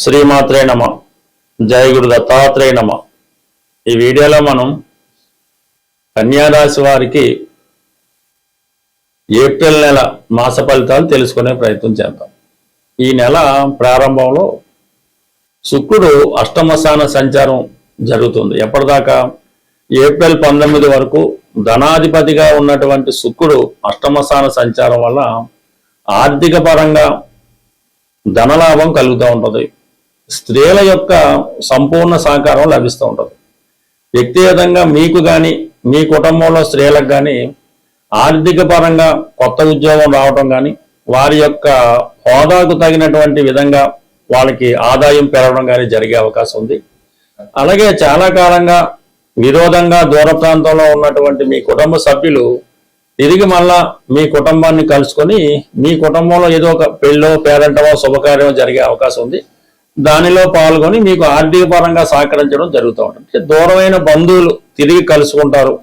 శ్రీమాత్రే నమ. జయ గురు దత్తాత్రేయ నమ. ఈ వీడియోలో మనం కన్యారాశి వారికి ఏప్రిల్ నెల మాస ఫలితాలు తెలుసుకునే ప్రయత్నం చేద్దాం. ఈ నెల ప్రారంభంలో శుక్రుడు అష్టమ స్థాన సంచారం జరుగుతుంది. ఎప్పటిదాకా ఏప్రిల్ 19 వరకు ధనాధిపతిగా ఉన్నటువంటి శుక్రుడు అష్టమ స్థాన సంచారం వల్ల ఆర్థిక పరంగా ధనలాభం కలుగుతూ ఉంటుంది. స్త్రీల యొక్క సంపూర్ణ సహకారం లభిస్తూ ఉంటుంది. వ్యక్తిగతంగా మీకు కానీ మీ కుటుంబంలో స్త్రీలకు కానీ ఆర్థిక పరంగా కొత్త ఉద్యోగం రావడం కానీ వారి యొక్క హోదాకు తగినటువంటి విధంగా వాళ్ళకి ఆదాయం పెరగడం కానీ జరిగే అవకాశం ఉంది. అలాగే చాలా కాలంగా విరోధంగా దూర ప్రాంతంలో ఉన్నటువంటి మీ కుటుంబ సభ్యులు తిరిగి మళ్ళా మీ కుటుంబాన్ని కలుసుకొని మీ కుటుంబంలో ఏదో ఒక పెళ్ళో పేరంటమో శుభకార్యమో జరిగే అవకాశం ఉంది. దానిలో పాల్గొని మీకు ఆర్థిక పరంగా సహకరించడం జరుగుతూ ఉంటుంది. దూరమైన బంధువులు తిరిగి కలుసుకుంటారు.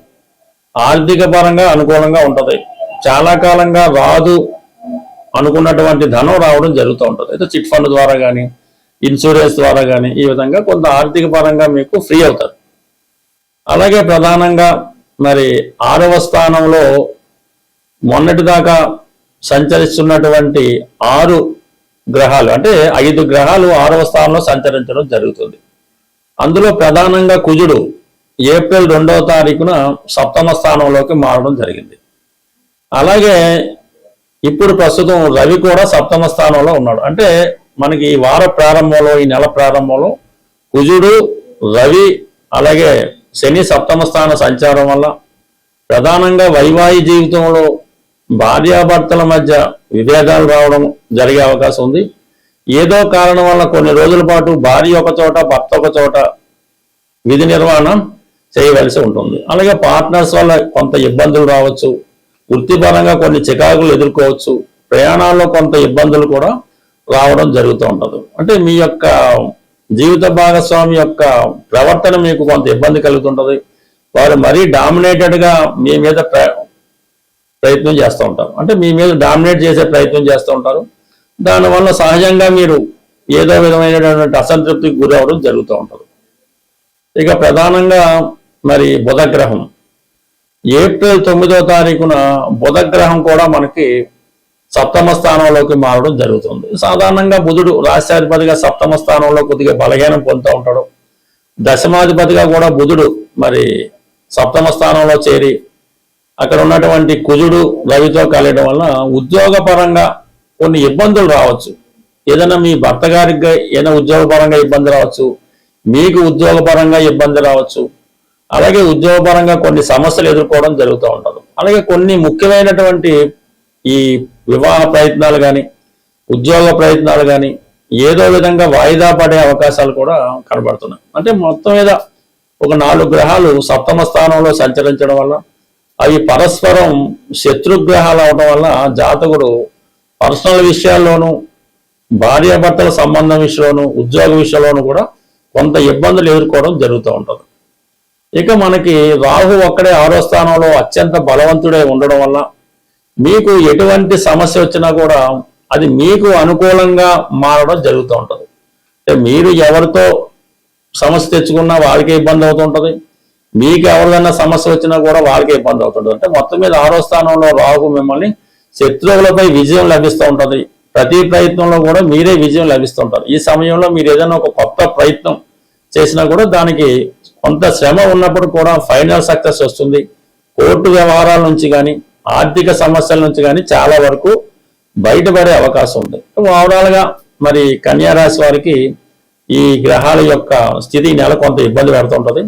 ఆర్థిక పరంగా అనుకూలంగా ఉంటుంది. చాలా కాలంగా రాదు అనుకున్నటువంటి ధనం రావడం జరుగుతూ ఉంటుంది. అయితే చిట్ ఫండ్ ద్వారా కానీ ఇన్సూరెన్స్ ద్వారా కానీ ఈ విధంగా కొంత ఆర్థిక పరంగా మీకు ఫ్రీ అవుతారు. అలాగే ప్రధానంగా మరి 6వ స్థానంలో మొన్నటిదాకా సంచరిస్తున్నటువంటి 6 గ్రహాలు అంటే 5 గ్రహాలు 6వ స్థానంలో సంచరించడం జరుగుతుంది. అందులో ప్రధానంగా కుజుడు ఏప్రిల్ 2వ తారీఖున సప్తమ స్థానంలోకి మారడం జరిగింది. అలాగే ఇప్పుడు ప్రస్తుతం రవి కూడా సప్తమ స్థానంలో ఉన్నాడు. అంటే మనకి ఈ వార ప్రారంభంలో ఈ నెల ప్రారంభంలో కుజుడు రవి అలాగే శని సప్తమ స్థాన సంచారం వల్ల ప్రధానంగా వైవాహిక జీవితంలో భార్యాభర్తల మధ్య విభేదాలు రావడం జరిగే అవకాశం ఉంది. ఏదో కారణం వల్ల కొన్ని రోజుల పాటు భార్య ఒక చోట భర్త ఒక చోట విధి నిర్వహణ చేయవలసి ఉంటుంది. అలాగే పార్ట్నర్స్ వల్ల కొంత ఇబ్బందులు రావచ్చు. వృత్తిపరంగా కొన్ని చికాకులు ఎదుర్కోవచ్చు. ప్రయాణాల్లో కొంత ఇబ్బందులు కూడా రావడం జరుగుతూ ఉంటుంది. అంటే మీ యొక్క జీవిత భాగస్వామి యొక్క ప్రవర్తన మీకు కొంత ఇబ్బంది కలుగుతుంటుంది. వారు మరీ డామినేటెడ్గా మీ మీద ప్రయత్నం చేస్తూ ఉంటారు. అంటే మీ మీద డామినేట్ చేసే ప్రయత్నం చేస్తూ ఉంటారు. దానివల్ల సహజంగా మీరు ఏదో విధమైనటువంటి అసంతృప్తికి గురి అవ్వడం జరుగుతూ ఉంటుంది. ఇక ప్రధానంగా మరి బుధగ్రహం ఏప్రిల్ 9వ తారీఖున బుధగ్రహం కూడా మనకి సప్తమ స్థానంలోకి మారడం జరుగుతుంది. సాధారణంగా బుధుడు రాష్ట్రాధిపతిగా సప్తమ స్థానంలో కొద్దిగా బలహీనం పొందుతూ ఉంటాడు. దశమాధిపతిగా కూడా బుధుడు మరి సప్తమ స్థానంలో చేరి అక్కడ ఉన్నటువంటి కుజుడు రవితో కలయడం వల్ల ఉద్యోగపరంగా కొన్ని ఇబ్బందులు రావచ్చు. ఏదైనా మీ భర్త గారికి ఏదైనా ఉద్యోగపరంగా ఇబ్బంది రావచ్చు, మీకు ఉద్యోగపరంగా ఇబ్బంది రావచ్చు. అలాగే ఉద్యోగపరంగా కొన్ని సమస్యలు ఎదుర్కోవడం జరుగుతూ ఉంటుంది. అలాగే కొన్ని ముఖ్యమైనటువంటి ఈ వివాహ ప్రయత్నాలు కానీ ఉద్యోగ ప్రయత్నాలు కానీ ఏదో విధంగా వాయిదా పడే అవకాశాలు కూడా కనబడుతున్నాయి. అంటే మొత్తం మీద ఒక 4 గ్రహాలు సప్తమ స్థానంలో సంచరించడం వల్ల అవి పరస్పరం శత్రుగ్రహాలు అవడం వల్ల జాతకుడు పర్సనల్ విషయాల్లోనూ భార్యాభర్తల సంబంధం విషయంలోనూ ఉద్యోగ విషయంలోనూ కూడా కొంత ఇబ్బందులు ఎదుర్కోవడం జరుగుతూ ఉంటుంది. ఇక మనకి రాహు ఒక్కడే 6వ స్థానంలో అత్యంత బలవంతుడై ఉండడం వల్ల మీకు ఎటువంటి సమస్య వచ్చినా కూడా అది మీకు అనుకూలంగా మారడం జరుగుతూ ఉంటుంది. అంటే మీరు ఎవరితో సమస్య తెచ్చుకున్నా వాళ్ళకే ఇబ్బంది అవుతుంటుంది. మీకు ఎవరిదైనా సమస్య వచ్చినా కూడా వాళ్ళకే ఇబ్బంది అవుతుంది. అంటే మొత్తం మీద 6వ స్థానంలో రాహు మిమ్మల్ని శత్రువులపై విజయం లభిస్తూ ఉంటుంది. ప్రతి ప్రయత్నంలో కూడా మీరే విజయం లభిస్తూ ఉంటారు. ఈ సమయంలో మీరు ఏదైనా ఒక కొత్త ప్రయత్నం చేసినా కూడా దానికి కొంత శ్రమ ఉన్నప్పుడు కూడా ఫైనల్ సక్సెస్ వస్తుంది. కోర్టు వ్యవహారాల నుంచి కానీ ఆర్థిక సమస్యల నుంచి కానీ చాలా వరకు బయటపడే అవకాశం ఉంది. ఓవరాల్గా మరి కన్యారాశి వారికి ఈ గ్రహాల యొక్క స్థితి నెల కొంత ఇబ్బంది పెడుతుంటుంది.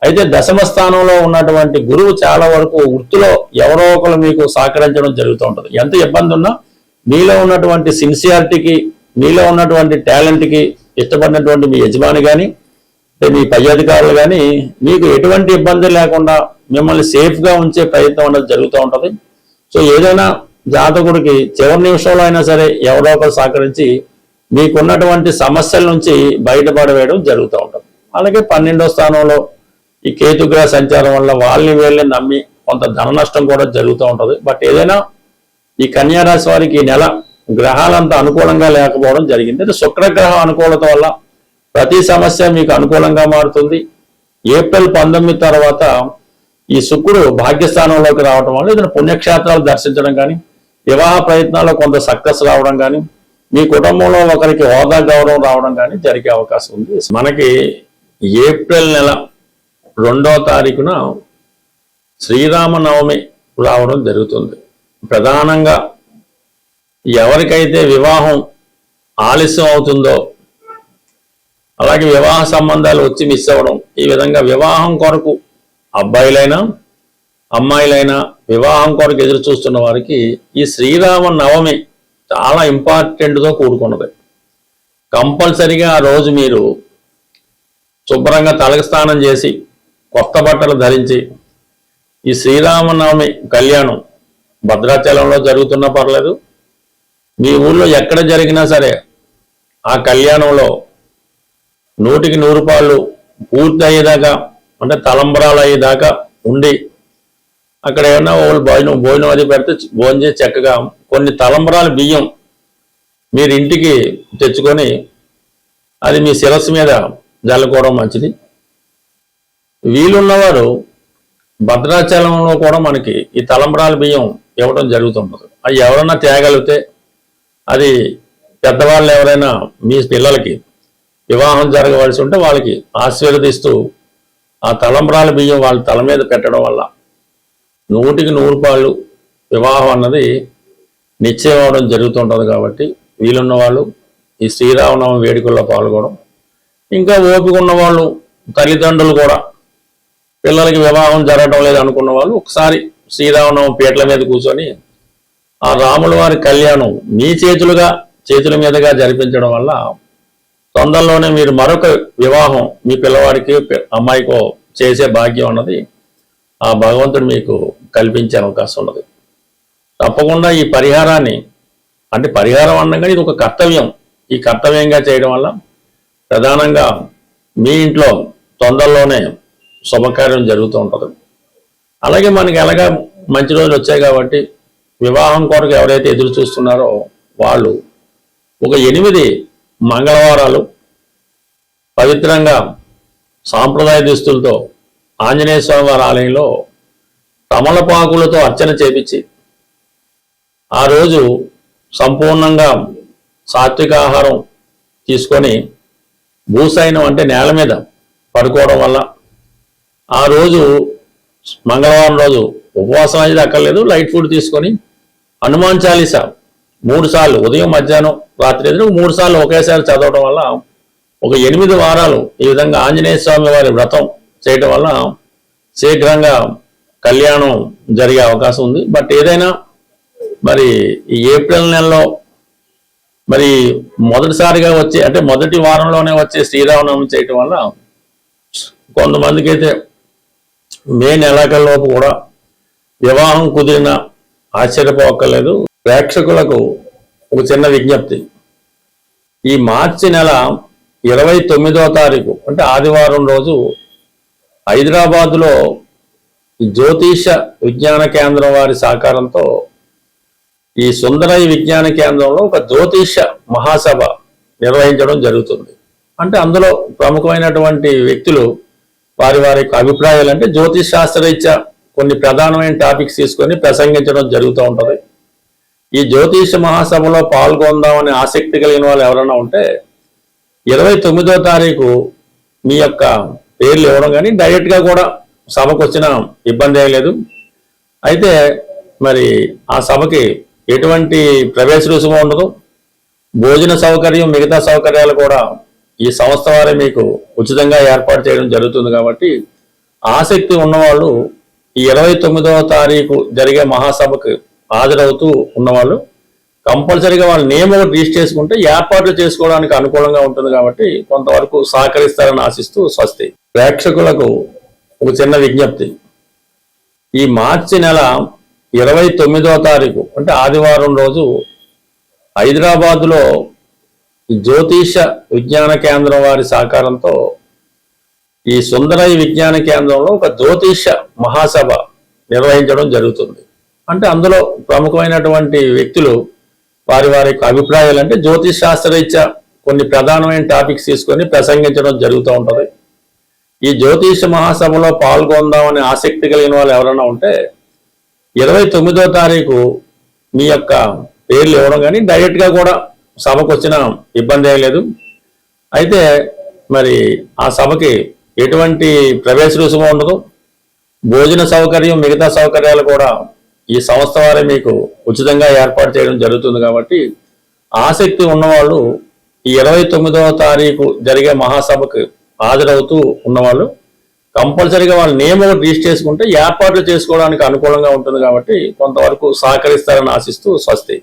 అయితే దశమ స్థానంలో ఉన్నటువంటి గురువు చాలా వరకు వృత్తిలో ఎవరో ఒకరు మీకు సహకరించడం జరుగుతూ ఉంటుంది. ఎంత ఇబ్బంది ఉన్నా మీలో ఉన్నటువంటి సిన్సియారిటీకి మీలో ఉన్నటువంటి టాలెంట్కి ఇష్టపడినటువంటి మీ యజమాని కానీ మీ పై అధికారులు కానీ మీకు ఎటువంటి ఇబ్బంది లేకుండా మిమ్మల్ని సేఫ్గా ఉంచే ప్రయత్నం అనేది జరుగుతూ ఉంటుంది. సో ఏదైనా జాతకుడికి చివరి నిమిషంలో అయినా సరే ఎవరో ఒకరు సహకరించి మీకున్నటువంటి సమస్యల నుంచి బయటపడవేయడం జరుగుతూ ఉంటుంది. అలాగే 12వ స్థానంలో ఈ కేతుగ్రహ సంచారం వల్ల వాళ్ళని వీళ్ళని నమ్మి కొంత ధన నష్టం కూడా జరుగుతూ ఉంటుంది. బట్ ఏదైనా ఈ కన్యారాశి వారికి ఈ నెల గ్రహాలంత అనుకూలంగా లేకపోవడం జరిగింది. అంటే శుక్రగ్రహం అనుకూలత వల్ల ప్రతి సమస్య మీకు అనుకూలంగా మారుతుంది. ఏప్రిల్ 19 తర్వాత ఈ శుక్రుడు భాగ్యస్థానంలోకి రావడం వల్ల ఏదైనా పుణ్యక్షేత్రాలు దర్శించడం కానీ, వివాహ ప్రయత్నాల్లో కొంత సక్సెస్ రావడం కానీ, మీ కుటుంబంలో ఒకరికి హోదా గౌరవం రావడం కానీ జరిగే అవకాశం ఉంది. మనకి ఏప్రిల్ నెల 2వ తారీఖున శ్రీరామనవమి రావడం జరుగుతుంది. ప్రధానంగా ఎవరికైతే వివాహం ఆలస్యం అవుతుందో, అలాగే వివాహ సంబంధాలు వచ్చి మిస్ అవ్వడం, ఈ విధంగా వివాహం కొరకు అబ్బాయిలైనా అమ్మాయిలైనా వివాహం కొరకు ఎదురు చూస్తున్న వారికి ఈ శ్రీరామ నవమి చాలా ఇంపార్టెంట్తో కూడుకున్నది. కంపల్సరిగా ఆ రోజు మీరు శుభ్రంగా తలకు స్నానం చేసి కొత్త బట్టలు ధరించి ఈ శ్రీరామనవమి కళ్యాణం భద్రాచలంలో జరుగుతున్నా పర్లేదు, మీ ఊళ్ళో ఎక్కడ జరిగినా సరే ఆ కళ్యాణంలో 100కి 100 రూపాయలు పూర్తి అయ్యేదాకా, అంటే తలంబరాలు అయ్యేదాకా ఉండి అక్కడ ఏమన్నా వాళ్ళు భోజనం అది పెడితే భోజనం చేసి చక్కగా కొన్ని తలంబరాల బియ్యం మీరు ఇంటికి తెచ్చుకొని అది మీ శిరస్సు మీద జల్లుకోవడం మంచిది. వీలున్నవారు భద్రాచలంలో కూడా మనకి ఈ తలంబరాల బియ్యం ఇవ్వడం జరుగుతుంటుంది. అవి ఎవరన్నా తేగలిగితే, అది పెద్దవాళ్ళు ఎవరైనా మీ పిల్లలకి వివాహం జరగవలసి ఉంటే వాళ్ళకి ఆశీర్వదిస్తూ ఆ తలంబరాల బియ్యం వాళ్ళ తల మీద పెట్టడం వల్ల 100కి 100 రూపాయలు వివాహం అన్నది నిశ్చయం అవడం జరుగుతుంటుంది. కాబట్టి వీలున్న వాళ్ళు ఈ శ్రీరామనవమి వేడుకల్లో పాల్గొనడం, ఇంకా ఓపిక ఉన్న వాళ్ళు తల్లిదండ్రులు కూడా పిల్లలకి వివాహం జరగడం లేదు అనుకున్న వాళ్ళు ఒకసారి శ్రీరామనవమి పీటల మీద కూర్చొని ఆ రాముల వారి కళ్యాణం మీ చేతుల మీదుగా జరిపించడం వల్ల తొందరలోనే మీరు మరొక వివాహం మీ పిల్లవాడికి అమ్మాయికో చేసే భాగ్యం అన్నది ఆ భగవంతుడు మీకు కల్పించే అవకాశం ఉన్నది. తప్పకుండా ఈ పరిహారాన్ని, అంటే పరిహారం అనగానే ఇది ఒక కర్తవ్యం, ఈ కర్తవ్యంగా చేయడం వల్ల ప్రధానంగా మీ ఇంట్లో తొందరలోనే శుభకార్యం జరుగుతూ ఉంటుంది. అలాగే మనకి ఎలాగా మంచి రోజులు వచ్చాయి కాబట్టి వివాహం కొరకు ఎవరైతే ఎదురు చూస్తున్నారో వాళ్ళు ఒక 8 మంగళవారాలు పవిత్రంగా సాంప్రదాయ దుస్తులతో ఆంజనేయ స్వామి వారి ఆలయంలో తమలపాకులతో అర్చన చేపించి ఆ రోజు సంపూర్ణంగా సాత్విక ఆహారం తీసుకొని భూసైనం అంటే నేల మీద పడుకోవడం వల్ల ఆ రోజు మంగళవారం రోజు ఉపవాసం అనేది అక్కర్లేదు, లైట్ ఫుడ్ తీసుకొని హనుమాన్ చాలీసా 3 సార్లు ఉదయం మధ్యాహ్నం రాత్రి 3 సార్లు ఒకేసారి చదవడం వల్ల ఒక 8 వారాలు ఈ విధంగా ఆంజనేయ స్వామి వారి వ్రతం చేయడం వల్ల శీఘ్రంగా కళ్యాణం జరిగే అవకాశం ఉంది. బట్ ఏదైనా మరి ఈ ఏప్రిల్ నెలలో మరి మొదటిసారిగా వచ్చే, అంటే మొదటి వారంలోనే వచ్చే శ్రీరామనవమి చేయటం వల్ల కొంతమందికి అయితే మే నెలాఖరులోపు కూడా వివాహం కుదిరిన ఆశ్చర్యపోక్కర్లేదు. ప్రేక్షకులకు ఒక చిన్న విజ్ఞప్తి, ఈ మార్చి నెల 29వ తారీఖు అంటే ఆదివారం రోజు హైదరాబాదులో జ్యోతిష విజ్ఞాన కేంద్రం వారి సహకారంతో ఈ సుందరయ్య విజ్ఞాన కేంద్రంలో ఒక జ్యోతిష మహాసభ నిర్వహించడం జరుగుతుంది. అంటే అందులో ప్రముఖమైనటువంటి వ్యక్తులు వారి అభిప్రాయాలు, అంటే జ్యోతిష్ శాస్త్రరీత్యా కొన్ని ప్రధానమైన టాపిక్స్ తీసుకొని ప్రసంగించడం జరుగుతూ ఉంటుంది. ఈ జ్యోతిష మహాసభలో పాల్గొందామనే ఆసక్తి కలిగిన వాళ్ళు ఎవరైనా ఉంటే 29వ తారీఖు మీ యొక్క పేర్లు ఇవ్వడం, కానీ డైరెక్ట్గా కూడా సభకు వచ్చిన ఇబ్బంది ఏం లేదు. అయితే మరి ఆ సభకి ఎటువంటి ప్రవేశ రుసుము ఉండదు, భోజన సౌకర్యం మిగతా సౌకర్యాలు కూడా ఈ సంస్థ వారే మీకు ఉచితంగా ఏర్పాటు చేయడం జరుగుతుంది. కాబట్టి ఆసక్తి ఉన్నవాళ్ళు ఈ 29వ తారీఖు జరిగే మహాసభకు హాజరవుతూ ఉన్నవాళ్ళు కంపల్సరీగా వాళ్ళ నేమ్ ఒకటి రిజిస్టర్ చేసుకుంటే ఏర్పాట్లు చేసుకోవడానికి అనుకూలంగా ఉంటుంది. కాబట్టి కొంతవరకు సహకరిస్తారని ఆశిస్తూ స్వస్తి. ప్రేక్షకులకు ఒక చిన్న విజ్ఞప్తి, ఈ మార్చి నెల 29వ తారీఖు అంటే ఆదివారం రోజు హైదరాబాదులో జ్యోతిష విజ్ఞాన కేంద్రం వారి సహకారంతో ఈ సుందరయ్య విజ్ఞాన కేంద్రంలో ఒక జ్యోతిష మహాసభ నిర్వహించడం జరుగుతుంది. అంటే అందులో ప్రముఖమైనటువంటి వ్యక్తులు వారి వారి యొక్క అభిప్రాయాలు అంటే జ్యోతిష్ శాస్త్రరీత్యా కొన్ని ప్రధానమైన టాపిక్స్ తీసుకొని ప్రసంగించడం జరుగుతూ ఉంటుంది. ఈ జ్యోతిష మహాసభలో పాల్గొందామని ఆసక్తి కలిగిన వాళ్ళు ఎవరైనా ఉంటే 29వ తారీఖు మీ యొక్క పేర్లు ఇవ్వడం కానీ డైరెక్ట్గా కూడా సభకు వచ్చిన ఇబ్బంది ఏం లేదు. అయితే మరి ఆ సభకి ఎటువంటి ప్రవేశ రుసుము ఉండదు. భోజన సౌకర్యం మిగతా సౌకర్యాలు కూడా ఈ సంస్థ వారే మీకు ఉచితంగా ఏర్పాటు చేయడం జరుగుతుంది. కాబట్టి ఆసక్తి ఉన్నవాళ్ళు ఈ 29వ తారీఖు జరిగే మహాసభకు హాజరవుతూ ఉన్నవాళ్ళు కంపల్సరీగా వాళ్ళ నేమ్ ఒకటి రిజిస్టర్ చేసుకుంటే ఏర్పాట్లు చేసుకోవడానికి అనుకూలంగా ఉంటుంది. కాబట్టి కొంతవరకు సహకరిస్తారని ఆశిస్తూ స్వస్తి.